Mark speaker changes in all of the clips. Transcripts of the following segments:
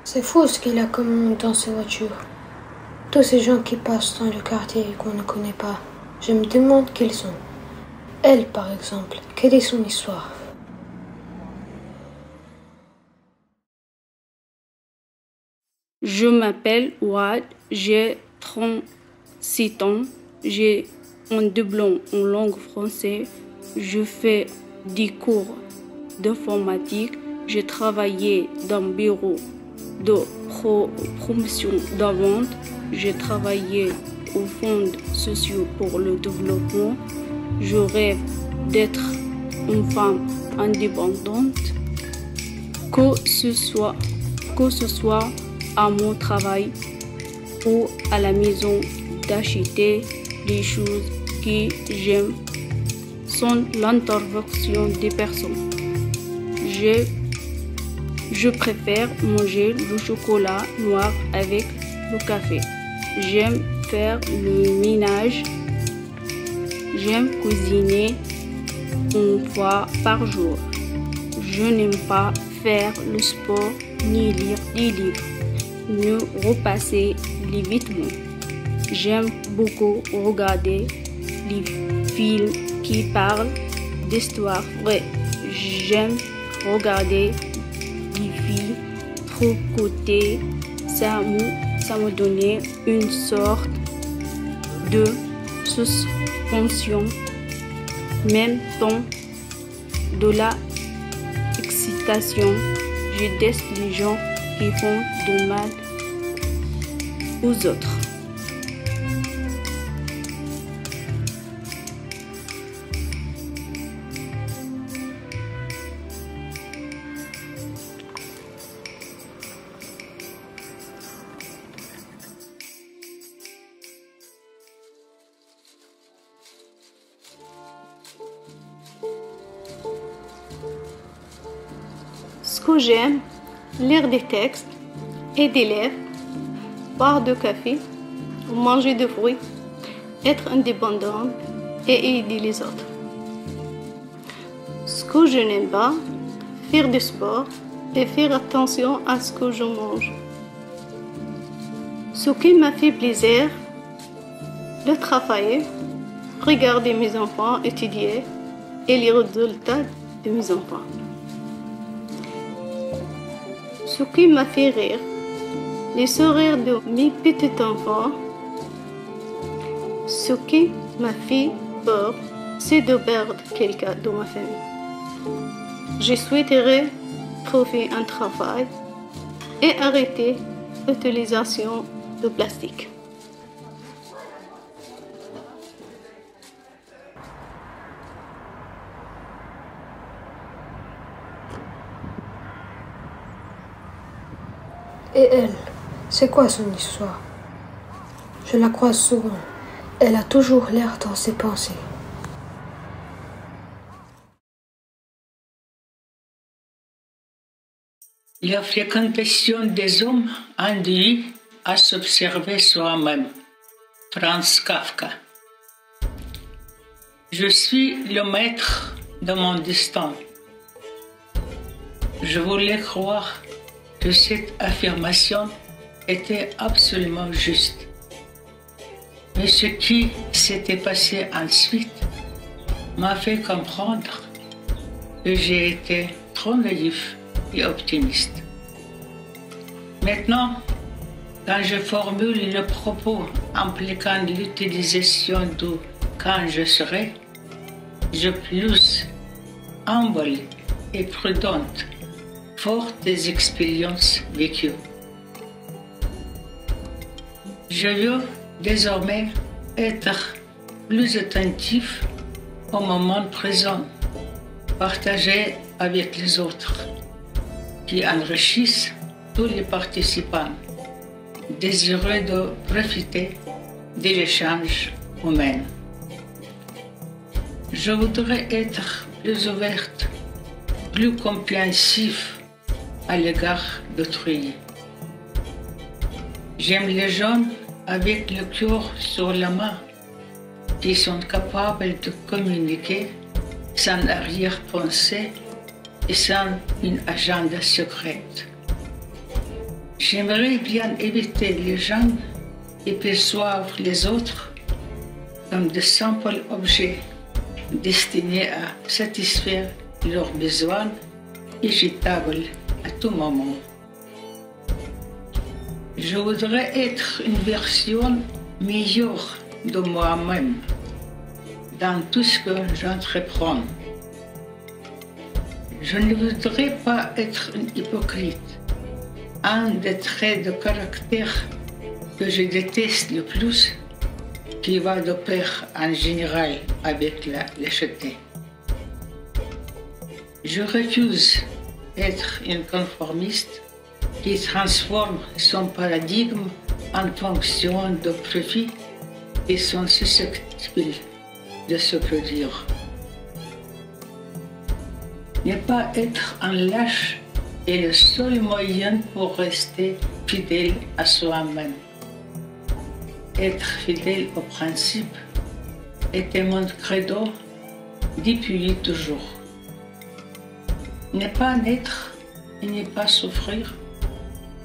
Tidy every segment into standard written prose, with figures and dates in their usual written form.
Speaker 1: C'est fou ce qu'il a comme monde dans ces voitures. Tous ces gens qui passent dans le quartier et qu'on ne connaît pas. Je me demande qui ils sont. Elle, par exemple, quelle est son histoire?
Speaker 2: Je m'appelle Ouad, j'ai 36 ans, j'ai un diplôme en langue française, je fais des cours d'informatique, j'ai travaillé dans le bureau de promotion de vente, j'ai travaillé au Fonds social pour le développement, je rêve d'être une femme indépendante, que ce soit à mon travail ou à la maison, d'acheter les choses que j'aime sans l'intervention des personnes. Je préfère manger le chocolat noir avec le café. J'aime faire le ménage. J'aime cuisiner une fois par jour. Je n'aime pas faire le sport ni lire des livres. Ne repasser les vêtements. J'aime beaucoup regarder les films qui parlent d'histoires vraies. J'aime regarder les filles trop côté. Ça me donnait une sorte de suspension, même temps de la excitation. Je déteste les gens qui font du mal aux autres.
Speaker 3: Ce que j'aime, lire des textes, aider l'élève, boire de café, manger de fruits, être indépendante et aider les autres. Ce que je n'aime pas, faire du sport et faire attention à ce que je mange. Ce qui m'a fait plaisir, le travail, regarder mes enfants étudier et les résultats de mes enfants. Ce qui m'a fait rire, les sourires de mes petits-enfants. Ce qui m'a fait peur, c'est de perdre quelqu'un de ma famille. Je souhaiterais trouver un travail et arrêter l'utilisation de plastique.
Speaker 1: Et elle, c'est quoi son histoire? Je la croise souvent. Elle a toujours l'air dans ses pensées.
Speaker 4: La fréquentation des hommes induit à s'observer soi-même. Franz Kafka. Je suis le maître de mon destin. Je voulais croire que cette affirmation était absolument juste. Mais ce qui s'était passé ensuite m'a fait comprendre que j'ai été trop naïf et optimiste. Maintenant, quand je formule le propos impliquant l'utilisation du quand je serai, je plus humble et prudente, fort des expériences vécues. Je veux désormais être plus attentif au moment présent, partagé avec les autres, qui enrichissent tous les participants, désireux de profiter de l'échange humain. Je voudrais être plus ouverte, plus compréhensif à l'égard d'autrui. J'aime les gens avec le cœur sur la main, qui sont capables de communiquer sans arrière-pensée et sans une agenda secrète. J'aimerais bien éviter les gens qui perçoivent les autres comme de simples objets destinés à satisfaire leurs besoins agitables à tout moment. Je voudrais être une version meilleure de moi-même dans tout ce que j'entreprends. Je ne voudrais pas être une hypocrite. Un des traits de caractère que je déteste le plus, qui va de pair en général avec la lâcheté. Je refuse d'être une conformiste qui transforme son paradigme en fonction de profits qui sont susceptibles de se produire. Ne pas être un lâche est le seul moyen pour rester fidèle à soi-même. Être fidèle aux principes était mon credo depuis toujours. Ne pas naître et ne pas souffrir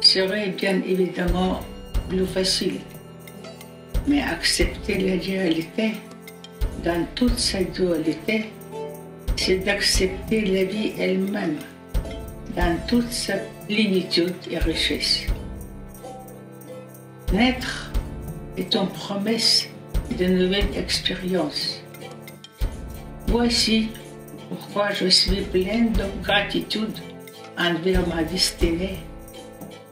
Speaker 4: serait bien évidemment plus facile, mais accepter la réalité dans toute sa dualité, c'est d'accepter la vie elle-même dans toute sa plénitude et richesse. Naître est une promesse de nouvelles expériences. Voici pourquoi je suis pleine de gratitude envers ma destinée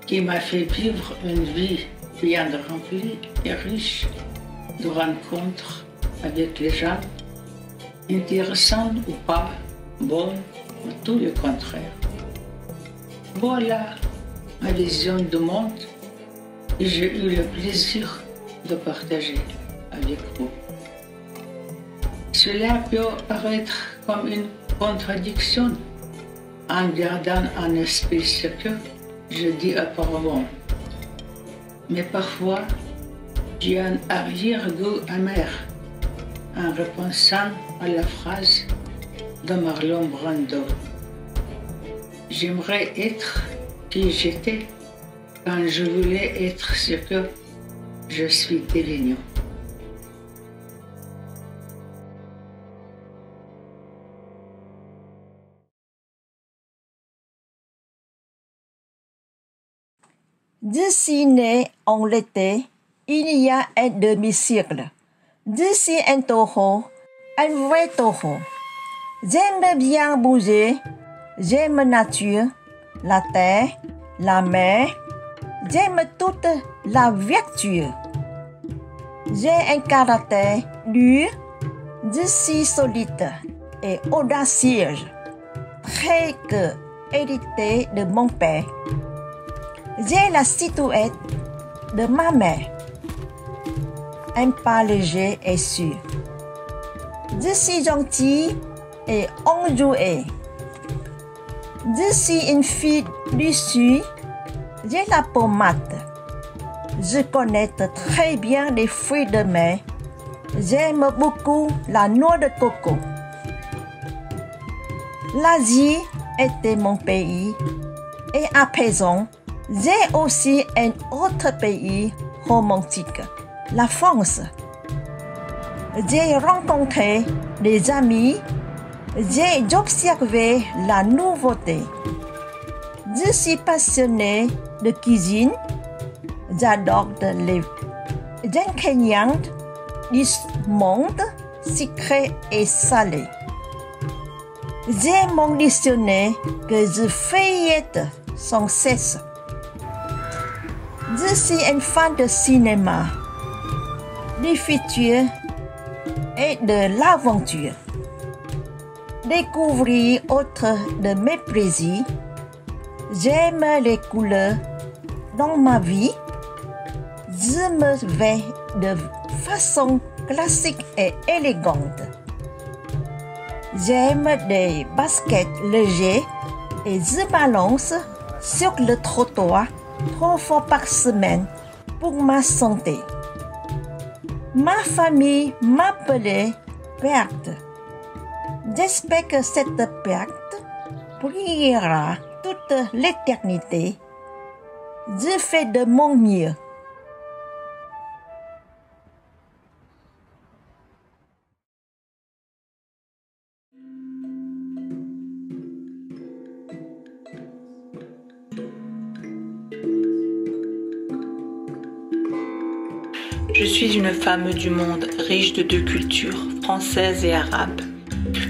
Speaker 4: qui m'a fait vivre une vie bien remplie et riche de rencontres avec les gens, intéressants ou pas, bons ou tout le contraire. Voilà ma vision du monde et j'ai eu le plaisir de partager avec vous. Cela peut paraître comme une contradiction en gardant en esprit ce que je dis apparemment. Mais parfois, j'ai un arrière-goût amer en repensant à la phrase de Marlon Brando. J'aimerais être qui j'étais quand je voulais être ce que je suis devenu.
Speaker 5: D'ici né en l'été, il y a un demi-siècle. D'ici un taureau, un vrai taureau. J'aime bien bouger, j'aime la nature, la terre, la mer, j'aime toute la vertu. J'ai un caractère dur, je suis solide et audacieux, très que hérité de mon père. J'ai la silhouette de ma mère, un pas léger et sûr. Je suis gentille et enjouée. Je suis une fille du Sud, j'ai la peau mate. Je connais très bien les fruits de mer. J'aime beaucoup la noix de coco. L'Asie était mon pays et à présent, j'ai aussi un autre pays romantique, la France. J'ai rencontré des amis, j'ai observé la nouveauté. Je suis passionnée de cuisine, j'adore les ingrédients du monde sucré et salé. J'ai mon dictionnaire que je feuillette sans cesse. Je suis un fan de cinéma, du futur et de l'aventure. Découvrir autre de mes plaisirs. J'aime les couleurs dans ma vie. Je me vêts de façon classique et élégante. J'aime des baskets légers et je balance sur le trottoir 3 fois par semaine pour ma santé. Ma famille m'appelait Berthe. J'espère que cette Berthe brillera toute l'éternité. Je fais de mon mieux.
Speaker 6: Je suis une femme du monde riche de deux cultures, française et arabe.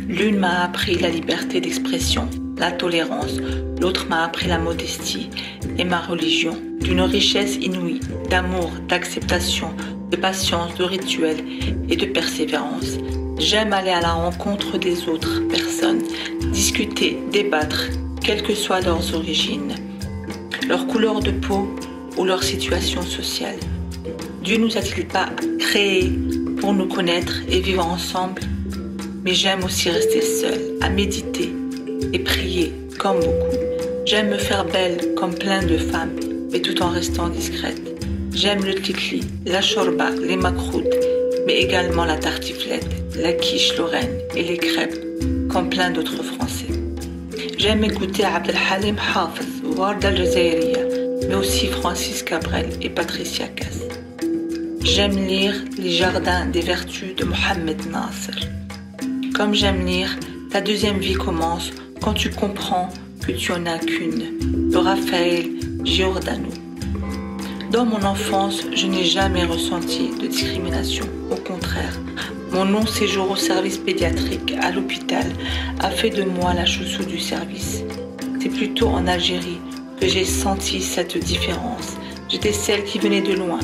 Speaker 6: L'une m'a appris la liberté d'expression, la tolérance, l'autre m'a appris la modestie et ma religion, d'une richesse inouïe, d'amour, d'acceptation, de patience, de rituels et de persévérance. J'aime aller à la rencontre des autres personnes, discuter, débattre, quelles que soient leurs origines, leur couleur de peau ou leur situation sociale. Dieu nous a-t-il pas créés pour nous connaître et vivre ensemble? Mais j'aime aussi rester seule, à méditer et prier comme beaucoup. J'aime me faire belle comme plein de femmes, mais tout en restant discrète. J'aime le tikli, la shorba, les makroud, mais également la tartiflette, la quiche lorraine et les crêpes, comme plein d'autres Français. J'aime écouter Abdelhalim Hafez, Warda al-Jazairiya, mais aussi Francis Cabrel et Patricia Cass. J'aime lire Les Jardins des Vertus de Mohamed Nasser. Comme j'aime lire, ta deuxième vie commence quand tu comprends que tu en as qu'une, de Raphaël Giordano. Dans mon enfance, je n'ai jamais ressenti de discrimination. Au contraire, mon long séjour au service pédiatrique à l'hôpital a fait de moi la chouchou du service. C'est plutôt en Algérie que j'ai senti cette différence. J'étais celle qui venait de loin.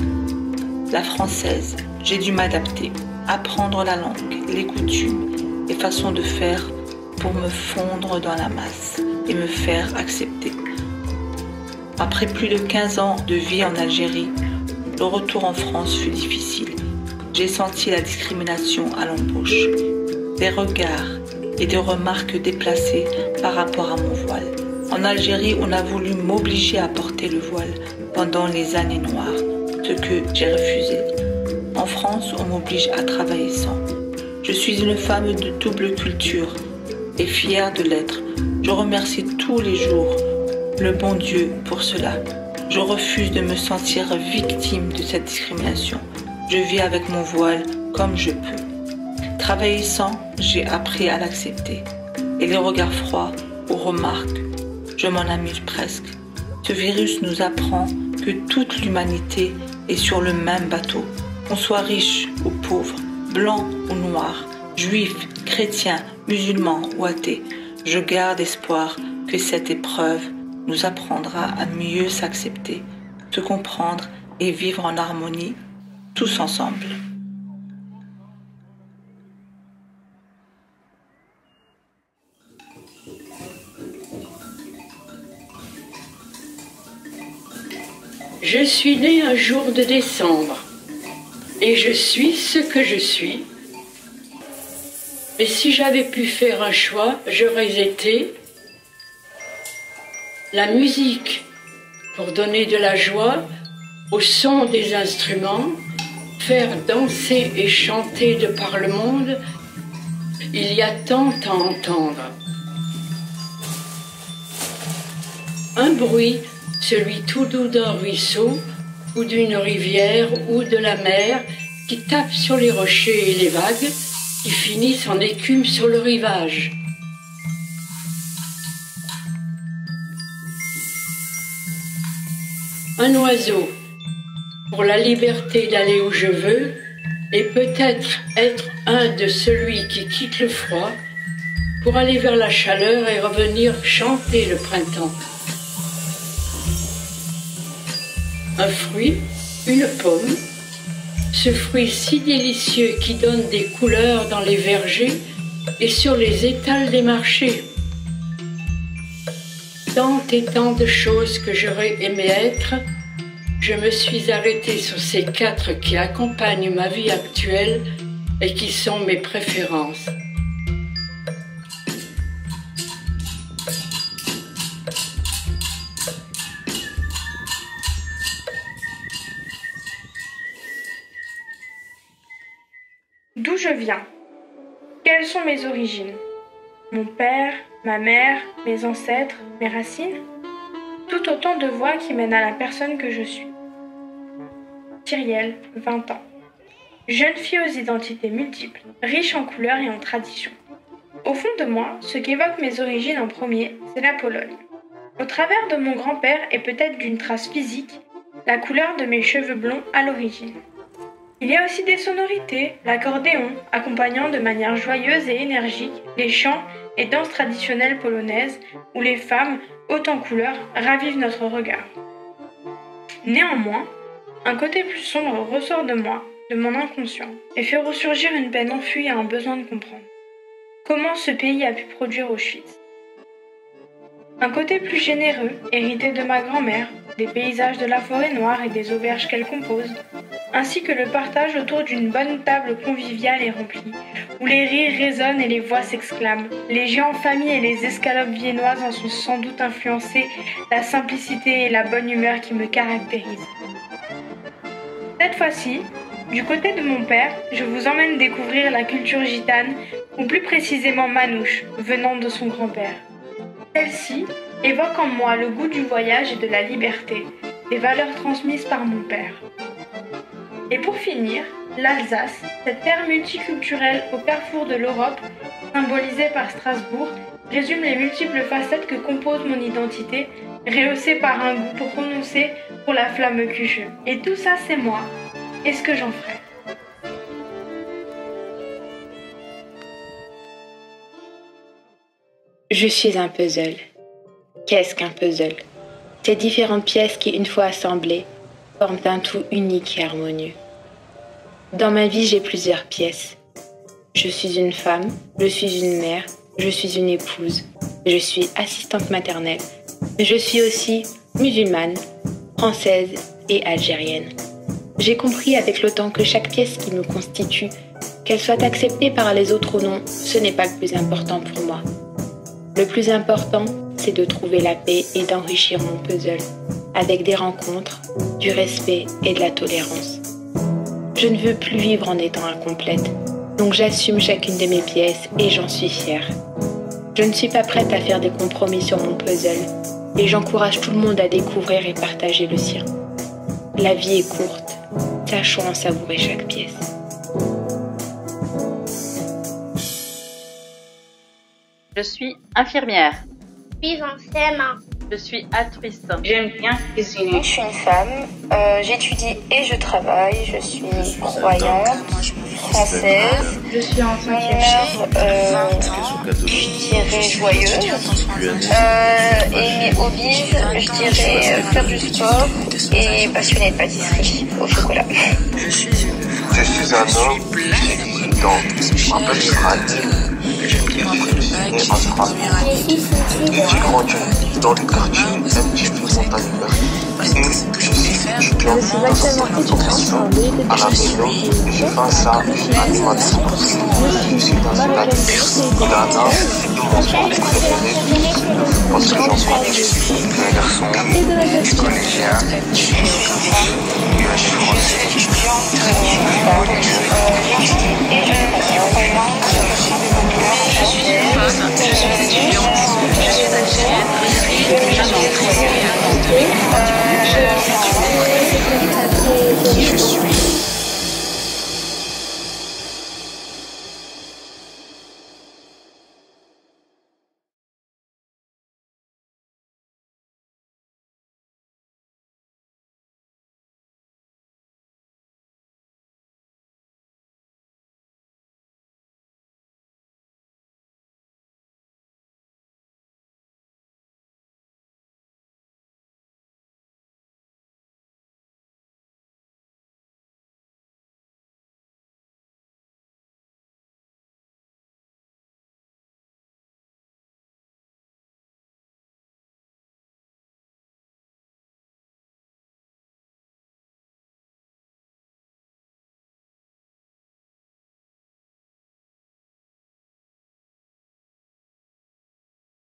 Speaker 6: La française, j'ai dû m'adapter, apprendre la langue, les coutumes, les façons de faire pour me fondre dans la masse et me faire accepter. Après plus de 15 ans de vie en Algérie, le retour en France fut difficile. J'ai senti la discrimination à l'embauche, des regards et des remarques déplacées par rapport à mon voile. En Algérie, on a voulu m'obliger à porter le voile pendant les années noires, ce que j'ai refusé. En France, on m'oblige à travailler sans. Je suis une femme de double culture et fière de l'être. Je remercie tous les jours le bon Dieu pour cela. Je refuse de me sentir victime de cette discrimination. Je vis avec mon voile comme je peux. Travailler sans, j'ai appris à l'accepter. Et les regards froids ou remarques, je m'en amuse presque. Ce virus nous apprend que toute l'humanité est sur le même bateau. Qu'on soit riche ou pauvre, blanc ou noir, juif, chrétien, musulman ou athée, je garde espoir que cette épreuve nous apprendra à mieux s'accepter, se comprendre et vivre en harmonie, tous ensemble.
Speaker 7: Je suis née un jour de décembre et je suis ce que je suis. Mais si j'avais pu faire un choix, j'aurais été la musique pour donner de la joie au son des instruments, faire danser et chanter de par le monde. Il y a tant à entendre. Un bruit, celui tout doux d'un ruisseau ou d'une rivière ou de la mer qui tape sur les rochers et les vagues qui finissent en écume sur le rivage. Un oiseau pour la liberté d'aller où je veux et peut-être être un de celui qui quitte le froid pour aller vers la chaleur et revenir chanter le printemps. Un fruit, une pomme, ce fruit si délicieux qui donne des couleurs dans les vergers et sur les étals des marchés. Tant et tant de choses que j'aurais aimé être, je me suis arrêtée sur ces 4 qui accompagnent ma vie actuelle et qui sont mes préférences.
Speaker 8: D'où je viens? Quelles sont mes origines? Mon père, ma mère, mes ancêtres, mes racines? tout autant de voies qui mènent à la personne que je suis. Cyrielle, 20 ans. Jeune fille aux identités multiples, riche en couleurs et en traditions. Au fond de moi, ce qu'évoque mes origines en premier, c'est la Pologne. Au travers de mon grand-père et peut-être d'une trace physique, la couleur de mes cheveux blonds à l'origine. Il y a aussi des sonorités, l'accordéon, accompagnant de manière joyeuse et énergique les chants et danses traditionnelles polonaises où les femmes, hautes en couleurs, ravivent notre regard. Néanmoins, un côté plus sombre ressort de moi, de mon inconscient, et fait ressurgir une peine enfuie et un besoin de comprendre. Comment ce pays a pu produire Auschwitz? Un côté plus généreux, hérité de ma grand-mère, des paysages de la forêt noire et des auberges qu'elle compose, ainsi que le partage autour d'une bonne table conviviale et remplie, où les rires résonnent et les voix s'exclament. Les géants en famille et les escalopes viennoises en sont sans doute influencés, la simplicité et la bonne humeur qui me caractérisent. Cette fois-ci, du côté de mon père, je vous emmène découvrir la culture gitane, ou plus précisément manouche, venant de son grand-père. Celle-ci évoque en moi le goût du voyage et de la liberté, des valeurs transmises par mon père. Et pour finir, l'Alsace, cette terre multiculturelle au carrefour de l'Europe, symbolisée par Strasbourg, résume les multiples facettes que compose mon identité, rehaussée par un goût prononcé pour la flamme cucheux. Et tout ça, c'est moi. Et ce que j'en ferai.
Speaker 9: Je suis un puzzle. Qu'est-ce qu'un puzzle? Ces différentes pièces qui, une fois assemblées, forment un tout unique et harmonieux. Dans ma vie, j'ai plusieurs pièces. Je suis une femme, je suis une mère, je suis une épouse, je suis assistante maternelle, mais je suis aussi musulmane, française et algérienne. J'ai compris avec le temps que chaque pièce qui me constitue, qu'elle soit acceptée par les autres ou non, ce n'est pas le plus important pour moi. Le plus important, c'est de trouver la paix et d'enrichir mon puzzle avec des rencontres, du respect et de la tolérance. Je ne veux plus vivre en étant incomplète, donc j'assume chacune de mes pièces et j'en suis fière. Je ne suis pas prête à faire des compromis sur mon puzzle et j'encourage tout le monde à découvrir et partager le sien. La vie est courte, sachons en savourer chaque pièce.
Speaker 10: Je suis infirmière.
Speaker 11: Je suis en CM1.
Speaker 10: Je suis actrice.
Speaker 12: J'aime bien cuisiner.
Speaker 13: Je suis une femme, j'étudie et je travaille, je suis croyante, française.
Speaker 12: Je suis en 5e.
Speaker 13: Je dirais joyeuse. Et mes hobbies, je dirais faire du sport et passionnée de pâtisserie au chocolat.
Speaker 14: Je suis un homme qui dans un petit crâne. En Strasbourg. J'ai grandi dans le quartier un petit peu montagne verte. Et je suis étudiant en formation à la maison et je fais ça en animation. Je suis dans une actrice Ghana et mon sport préféré parce que j'en connais un garçon collégien, UH français.
Speaker 11: Je suis étudiante, je suis algérienne, je suis